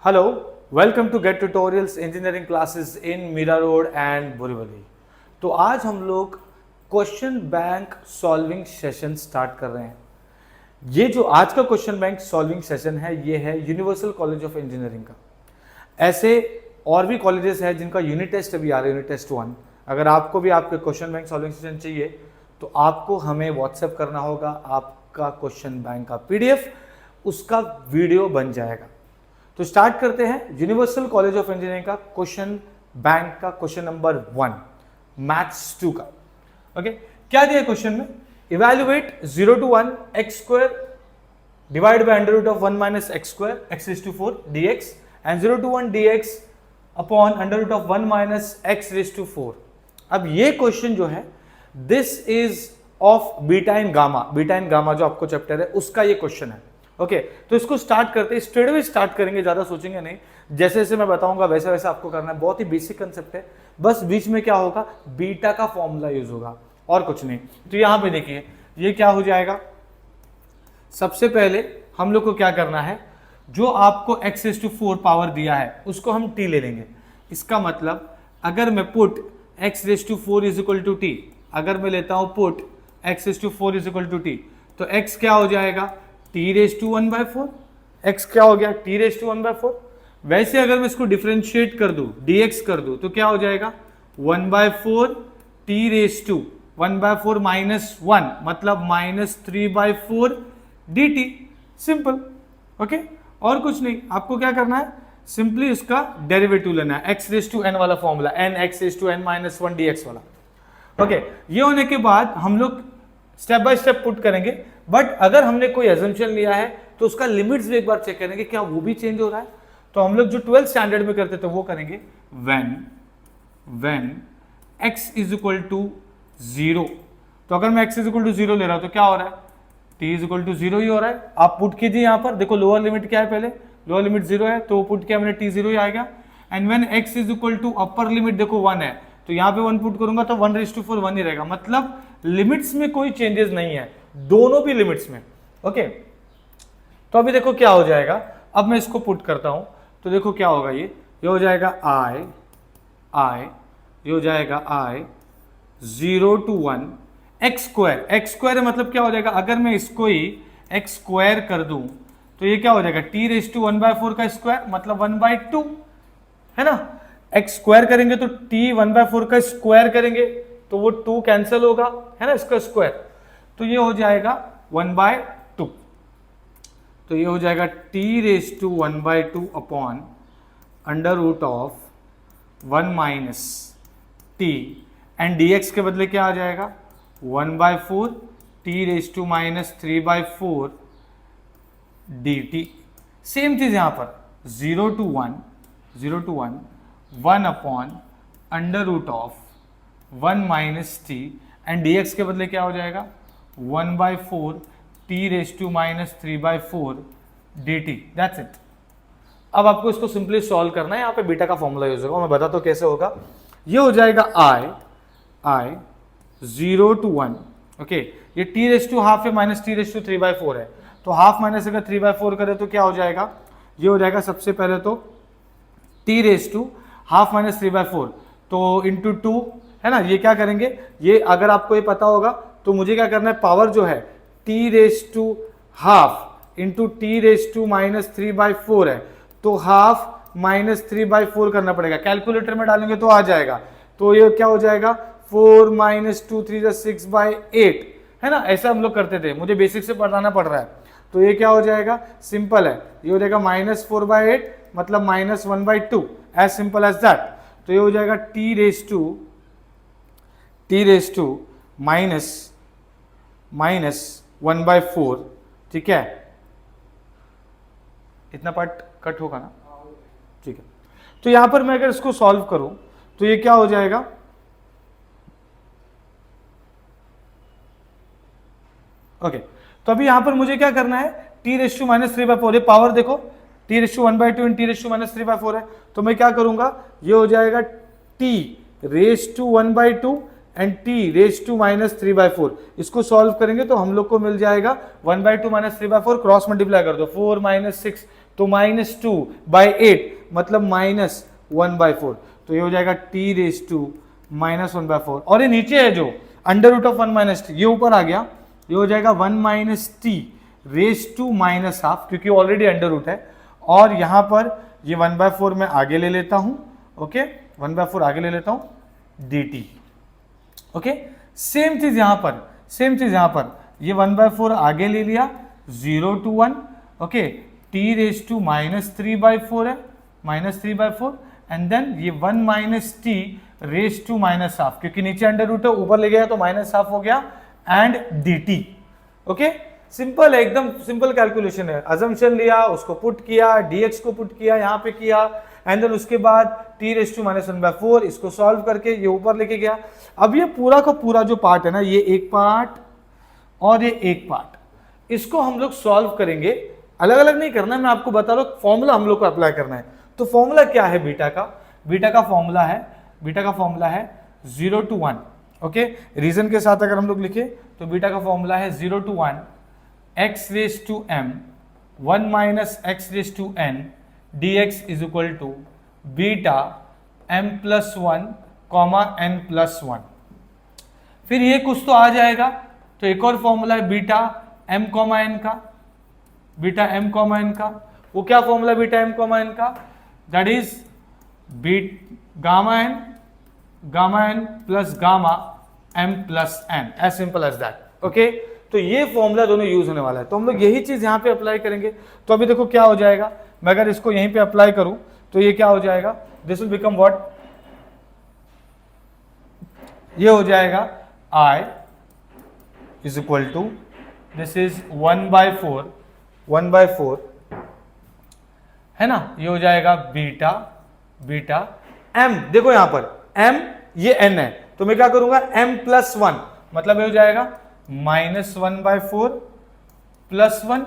Hello, welcome to Get Tutorials Engineering Classes in Mira Road and Borivali. तो आज हम लोग question bank solving session start कर रहे हैं। ये जो आज का क्वेश्चन बैंक सॉल्विंग सेशन है ये है यूनिवर्सल कॉलेज ऑफ इंजीनियरिंग का। ऐसे और भी कॉलेजेस हैं जिनका यूनिट टेस्ट अभी आ रहा है, यूनिट टेस्ट 1। अगर आपको भी आपके क्वेश्चन बैंक सॉल्विंग सेशन चाहिए तो आपको हमें व्हाट्सएप करना होगा, आपका क्वेश्चन बैंक का PDF उसका वीडियो बन जाएगा। तो स्टार्ट करते हैं यूनिवर्सल कॉलेज ऑफ इंजीनियरिंग का क्वेश्चन बैंक का क्वेश्चन नंबर 1 मैथ्स 2 का। ओके, क्या दिया क्वेश्चन में? Evaluate 0 to 1 x square divide by under root of 1 minus x square x raise to 4 dx and 0 to 1 dx upon under root of 1 minus x raise to 4। अब ये question जो है this is of beta and gamma जो आपको chapter है उसका ये question है। ओके, तो इसको स्टार्ट करते हैं, स्ट्रेट अवे स्टार्ट करेंगे, ज्यादा सोचेंगे नहीं। जैसे जैसे मैं बताऊंगा वैसे वैसे आपको करना है। बहुत ही बेसिक कंसेप्ट है, बस बीच में क्या होगा, बीटा का फॉर्मूला यूज होगा और कुछ नहीं। तो यहां पे देखिए ये क्या हो जाएगा। सबसे पहले हम लोग को क्या करना है, जो आपको x रेज़ टू 4 पावर दिया है उसको हम t ले लेंगे। इसका मतलब अगर मैं put x raise to 4 is equal to t, अगर मैं लेता हूं put x raise to 4 is equal to t, तो x क्या हो जाएगा, t रेज़ टू 1/4। x क्या हो गया, t रेज़ टू 1/4। वैसे अगर मैं इसको डिफरेंशिएट कर दूं, dx कर दूं, तो क्या हो जाएगा 1/4 t रेज़ टू 1/4 माइनस 1 मतलब माइनस 3/4 dt। सिंपल। ओके, और कुछ नहीं, आपको क्या करना है, सिंपली इसका डेरिवेटिव लेना है, x रेज़ टू n वाला formula, n x raise to n minus 1 dx वाला। ओके, ये होने के बाद हम लोग स्टेप बाय स्टेप पुट करेंगे। बट अगर हमने कोई एजम्पशन लिया है तो उसका लिमिट्स भी एक बार चेक करेंगे, क्या वो भी चेंज हो रहा है। तो हम लोग जो 12th स्टैंडर्ड में करते थे वो करेंगे, when x is equal to 0। तो अगर मैं x इज इक्वल टू 0 ले रहा हूं तो क्या हो रहा है, t इज इक्वल टू 0 ही हो रहा है। आप पुट कीजिए यहां पर, देखो लोअर लिमिट क्या है, पहले लोअर लिमिट 0 है तो पुट किया मैंने, t 0 ही आएगा। And when x is equal to upper limit देखो 1 है, तो यहां पे 1 पुट करूंगा तो 1 रेज़ टू 4 1 ही रहेगा। मतलब लिमिट्स में कोई चेंजेस नहीं है, दोनों भी लिमिट्स में। ओके, तो अभी देखो क्या हो जाएगा। अब मैं इसको पुट करता हूं तो देखो क्या होगा, ये हो जाएगा i, ये हो जाएगा i 0 to 1 x स्क्वायर है, मतलब क्या हो जाएगा, अगर मैं इसको ही x स्क्वायर कर दूं तो ये क्या हो जाएगा, t रेज़ टू 1/4 का स्क्वायर मतलब 1/2 है ना। x स्क्वायर करेंगे तो t 1/4 का स्क्वायर करेंगे तो वो 2 कैंसिल होगा, है ना, इसका स्क्वायर। तो ये हो जाएगा 1/2। तो ये हो जाएगा t raise to 1/2 upon under root of 1 minus t and dx के बदले क्या आ जाएगा 1/4 t raise to minus 3/4 dt। Same चीज यहां पर 0 to 1 1 upon under root of 1 minus t and dx के बदले क्या हो जाएगा 1/4 t raise to minus 3/4 dt। That's it. अब आपको इसको सिंपली सॉल्व करना है, यहाँ पे बीटा का फॉर्मूला यूज होगा, मैं बताता हूँ कैसे होगा। ये हो जाएगा i 0 to 1। ओके, ये t रेज़ टू हाफ है माइनस t रेज़ टू 3/4 है, तो हाफ माइनस अगर 3/4 करे तो क्या हो जाएगा, ये हो जाएगा सबसे पहले तो t raise to half minus 3/4 तो इंटू 2 है ना। ये क्या करेंगे, ये अगर आपको ये पता होगा तो मुझे क्या करना है, पावर जो है t raise to half into t raise to minus 3/4 है, तो हाफ माइनस 3/4 करना पड़ेगा। कैलकुलेटर में डालेंगे तो आ जाएगा, तो ये क्या हो जाएगा 4 माइनस 2 3 6/8 है ना। ऐसा हम लोग करते थे, मुझे बेसिक से पढ़ाना पड़ रहा है। तो ये क्या हो जाएगा, सिंपल है, ये हो जाएगा माइनस 4/8 मतलब minus 1/2, as simple as that. तो ये हो जाएगा t रेज़ टू माइनस 1/4। ठीक है, इतना पार्ट कट होगा ना, ठीक है। तो यहां पर मैं अगर इसको सॉल्व करूं तो ये क्या हो जाएगा, ओके। तो अभी यहां पर मुझे क्या करना है, t रेज़ टू माइनस 3/4, ये पावर देखो t raise to 1/2 in t raise to minus 3/4 है, तो मैं क्या करूंगा, ये हो जाएगा t raise to 1/2 and t raise to minus 3/4। इसको सॉल्व करेंगे तो हम लोग को मिल जाएगा 1/2 माइनस 3/4, क्रॉस मल्टीप्लाई कर दो 4 माइनस 6 तो -2/8 मतलब -1/4, तो ये हो जाएगा t रेज टू -1/4, और ये नीचे है जो √1 - t, ये ऊपर आ गया, ये हो जाएगा 1 - t रेज टू -12, क्योंकि ऑलरेडी √ है, और यहां पर ये 1/4 में आगे ले लेता हूं, ओके 1/4 आगे ले लेता हूं dt, ओके। सेम चीज यहां पर, ये 1/4 आगे ले लिया 0 to 1, okay, t raise to -3/4 है, -3/4, एंड देन ये 1 - t रेज टू -12, क्योंकि नीचे √ है, ऊपर ले गया तो -12 हो गया, एंड dt, ओके। सिंपल है, एकदम सिंपल कैलकुलेशन है। अजम्पशन लिया, उसको पुट किया, dx को पुट किया, यहाँ पे किया, एंड देन उसके बाद t रेज टू -1/4, इसको सॉल्व करके ये ऊपर लेके गया। अब ये पूरा का पूरा जो पार्ट है ना, ये एक पार्ट और ये एक पार्ट, इसको हम लोग सॉल्व करेंगे, अलग अलग नहीं करना है, मैं आपको बता रहा हूँ फॉर्मूला हम लोग को अप्लाई करना है। तो फॉर्मूला क्या है बीटा का फॉर्मूला है 0 to 1, ओके। रीजन के साथ अगर हम लोग लिखे तो बीटा का फॉर्मूला है 0 to 1 x raise to m 1 - x raise to n dx is equal to beta m+1, n+1। फिर ये कुछ तो आ जाएगा, तो एक और फॉर्मूला है बीटा m, n का, वो क्या फॉर्मूला बीटा m, n का, that is gamma n plus gamma m+n, as simple as that, okay. तो ये फॉर्मूला दोनों यूज होने वाला है, तो हम लोग यही चीज यहां पे अप्लाई करेंगे। तो अभी देखो क्या हो जाएगा, मैं अगर इसको यहीं पे अप्लाई करूं तो ये क्या हो जाएगा, दिस विल बिकम व्हाट, ये हो जाएगा I is equal to, this is 1/4 है ना, ये हो जाएगा बीटा m, देखो यहां पर m ये n है, तो मैं क्या करूंगा m+1, मतलब ये हो जाएगा -1/4 +1,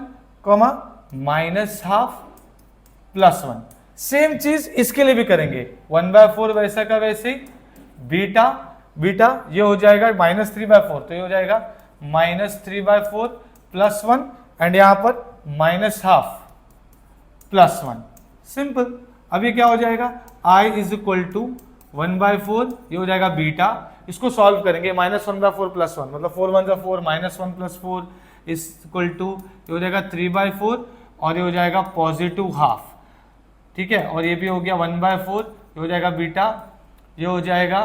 -12 +1। सेम चीज इसके लिए भी करेंगे, 1/4 वैसा का वैसे ही, बीटा ये हो जाएगा -3/4, तो ये हो जाएगा -3/4 +1, एंड यहां पर -12 +1, सिंपल। अब ये क्या हो जाएगा, I इज इक्वल टू 1/4, ये हो जाएगा बीटा, इसको सॉल्व करेंगे, -1/4 +1 मतलब 4 1 4, -1 + 4 इज इक्वल टू, ये हो जाएगा 3/4, और ये हो जाएगा +12, ठीक है, और ये भी हो गया 1/4, ये हो जाएगा बीटा, ये हो जाएगा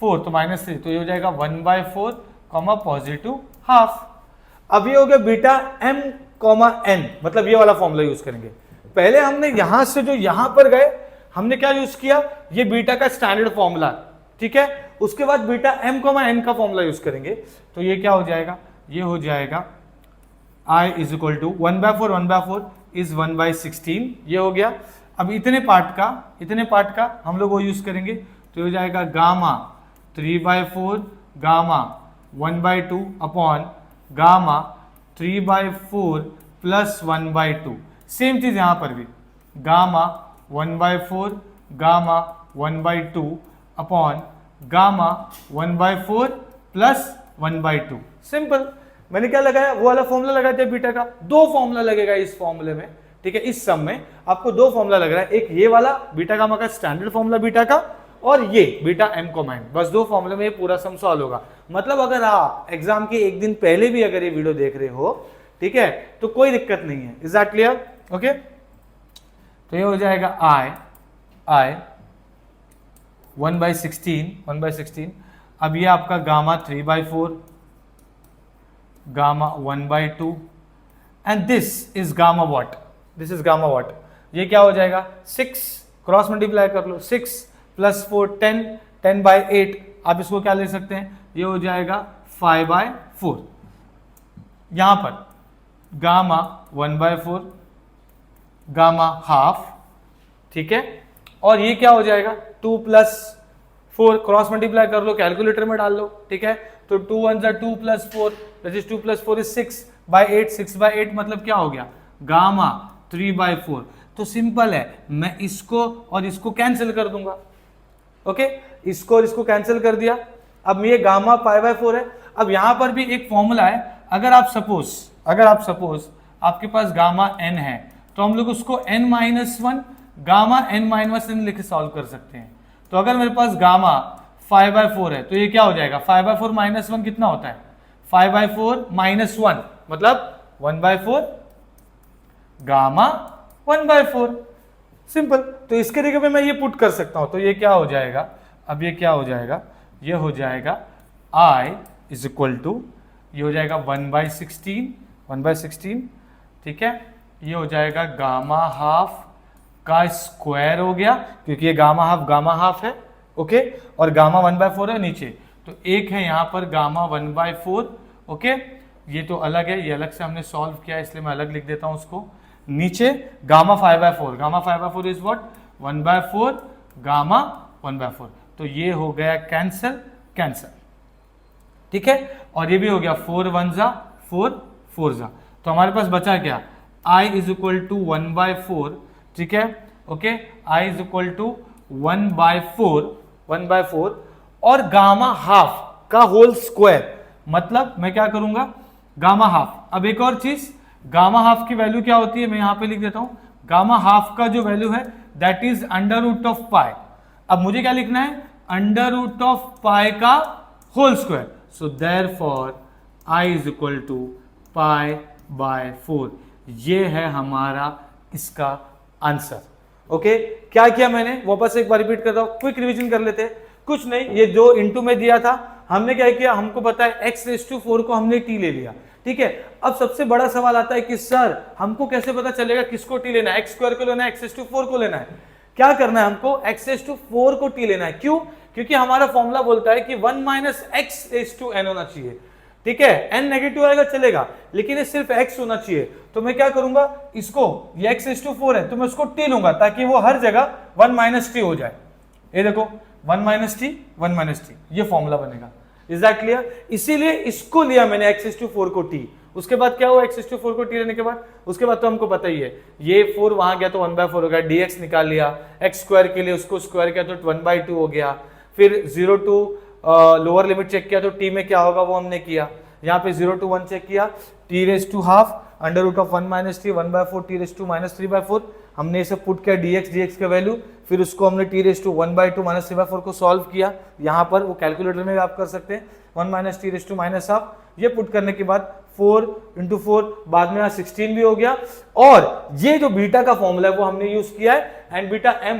4 तो -3, तो ये हो जाएगा 1/4, +12। अब ये हो गया बीटा m, n, मतलब ये वाला फॉर्मूला यूज करेंगे। पहले हमने यहां से जो यहां पर गए, हमने क्या यूज किया, ये बीटा का स्टैंडर्ड फॉर्मूला, ठीक है। उसके बाद बीटा m, n का फॉर्मूला यूज करेंगे, तो ये क्या हो जाएगा, ये हो जाएगा I is equal to 1/4 is 1/16, ये हो गया। अब इतने पार्ट का हम लोग वो यूज करेंगे, तो ये हो जाएगा gamma 3/4 gamma 1/2 upon gamma 3/4 + 1/2। Same चीज यहां पर भी, gamma 1/4 gamma 1/2 upon gamma 1/4 + 1/2, simple. मैंने क्या लगाया, वो वाला फॉर्मूला लगा दिया बीटा का, दो फॉर्मूला लगेगा इस फॉर्मूले में, ठीक है। इस सम में आपको दो फॉर्मूला लग रहा है, एक ये वाला बीटा गामा का स्टैंडर्ड फॉर्मूला बीटा का, और ये बीटा m, n, बस दो फॉर्मूले में ये पूरा सम सॉल्व होगा। मतलब अगर आप एग्जाम के एक दिन पहले भी अगर ये वीडियो देख रहे हो, ठीक है, तो कोई दिक्कत नहीं है। Is that clear, okay. तो ये हो जाएगा I 1/16, अब ये आपका gamma 3/4 gamma 1/2, and this is gamma what, ये क्या हो जाएगा 6, क्रॉस मल्टीप्लाई कर लो, 6 + 4 10, 10/8, आप इसको क्या ले सकते हैं, ये हो जाएगा 5/4। यहां पर गामा 1/4 गामा हाफ, ठीक है, और ये क्या हो जाएगा 2 + 4, क्रॉस मल्टीप्लाई कर लो, कैलकुलेटर में डाल लो, ठीक है। तो 2 1 2 + 4, दैट इज 2 + 4 इज 6/8, 6/8 मतलब क्या हो गया गामा 3/4। तो सिंपल है, मैं इसको और इसको कैंसिल कर दूंगा, ओके, इसको और इसको कैंसिल कर दिया। अब ये गामा π/4 है। अब यहां पर भी एक फॉर्मूला है, अगर आप सपोज आपके पास गामा n है, तो हम लोग उसको n-1 गामा n-1 लिख सॉल्व कर सकते हैं। तो अगर मेरे पास गामा 5/4 है तो ये क्या हो जाएगा, 5/4 -1 कितना होता है, 5/4 -1 मतलब 1/4 गामा 1/4, सिंपल। तो इसके जगह पे मैं ये पुट कर सकता हूं, तो ये क्या हो जाएगा, अब ये क्या हो जाएगा, ये हो जाएगा I इज इक्वल टू, ये हो जाएगा 1/16, ठीक है, ये हो जाएगा गामा हाफ का स्क्वायर हो गया, क्योंकि ये गामा हाफ है, ओके, और गामा 1/4 है नीचे, तो एक है यहाँ पर गामा 1/4, ओके, ये तो अलग है, ये अलग से हमने सॉल्व किया इसलिए मैं अलग लिख देता हूँ उसको। नीचे gamma 5/4, gamma 5/4 is what, 1/4 gamma 1/4, तो ये हो गया कैंसल, ठीक है, और ये भी हो गया 4 1 जा 4 4 जा, तो हमारे पास बचा क्या, I इज इक्वल टू 1/4, ठीक है, okay, I is equal to 1/4 और गामा हाफ का होल स्क्वायर, मतलब मैं क्या करूंगा, गामा हाफ। अब एक और चीज, गामा हाफ की वैल्यू क्या होती है, मैं यहां पे लिख देता हूं, गामा हाफ का जो वैल्यू है दैट इज √π। अब मुझे क्या लिखना है, √π का whole square, so therefore I is equal to π/4, ये है हमारा इसका आंसर, ओके। क्या किया मैंने, वापस एक बार रिपीट करता हूं, क्विक रिवीजन कर लेते हैं। कुछ नहीं, ये जो इनटू में दिया था, हमने क्या किया, हमको पता है x⁴ को हमने t ले लिया, ठीक है। अब सबसे बड़ा सवाल आता है कि सर हमको कैसे पता चलेगा किसको t लेना है, x² को लेना है, x⁴ को लेना है। क्या करना है, हमको x⁴ को t लेना है, क्यों, क्योंकि हमारा फॉर्मूला बोलता है कि 1 - x⁴n होना चाहिए, ठीक है, n नेगेटिव आएगा चलेगा, लेकिन ये सिर्फ x होना चाहिए। तो मैं क्या करूंगा, इसको, ये x⁴ है तो मैं उसको t लूंगा, ताकि वो हर जगह 1 - t हो जाए। ये देखो 1 - t 1 - t, ये फॉर्मूला बनेगा। Is that clear? इसीलिए इसको लिया मैंने x⁴ को t। उसके बाद क्या हुआ, x⁴ को t लेने के बाद, उसके बाद तो हमको पता ही है, ये 4 वहां गया तो 1/4 हो गया, dx निकाल लिया, x² के लिए उसको स्क्वायर किया तो 1/2 हो गया, फिर 0 to लोअर लिमिट चेक किया तो t में क्या होगा वो हमने किया, यहाँ पे 0 to 1 चेक किया, t⁻² √1 - t 1/4 t⁻³ -3/4, हमने इसे पुट किया dx का वैल्यू, फिर उसको हमने t⁻² -3/4 को सॉल्व किया, यहाँ पर वो कैलकुलेटर में भी आप कर सकते हैं, 1 - t⁻², ये पुट करने के बाद 4 × 4 बाद में 16 भी हो गया, और ये जो बीटा का फॉर्मूला है वो हमने यूज किया है, एंड बीटा m,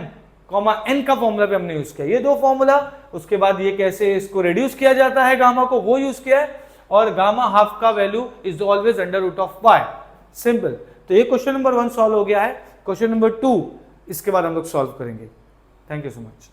n का फॉर्मूला भी हमने यूज किया, ये दो फॉर्मूला। उसके बाद ये कैसे इसको रिड्यूस किया जाता है गामा को, वो यूज किया है, और गामा हाफ का वैल्यू इज ऑलवेज √π, सिंपल। तो ये क्वेश्चन नंबर 1 सॉल्व हो गया है। क्वेश्चन नंबर 2 इसके बाद हम लोग सॉल्व करेंगे। Thank you so much.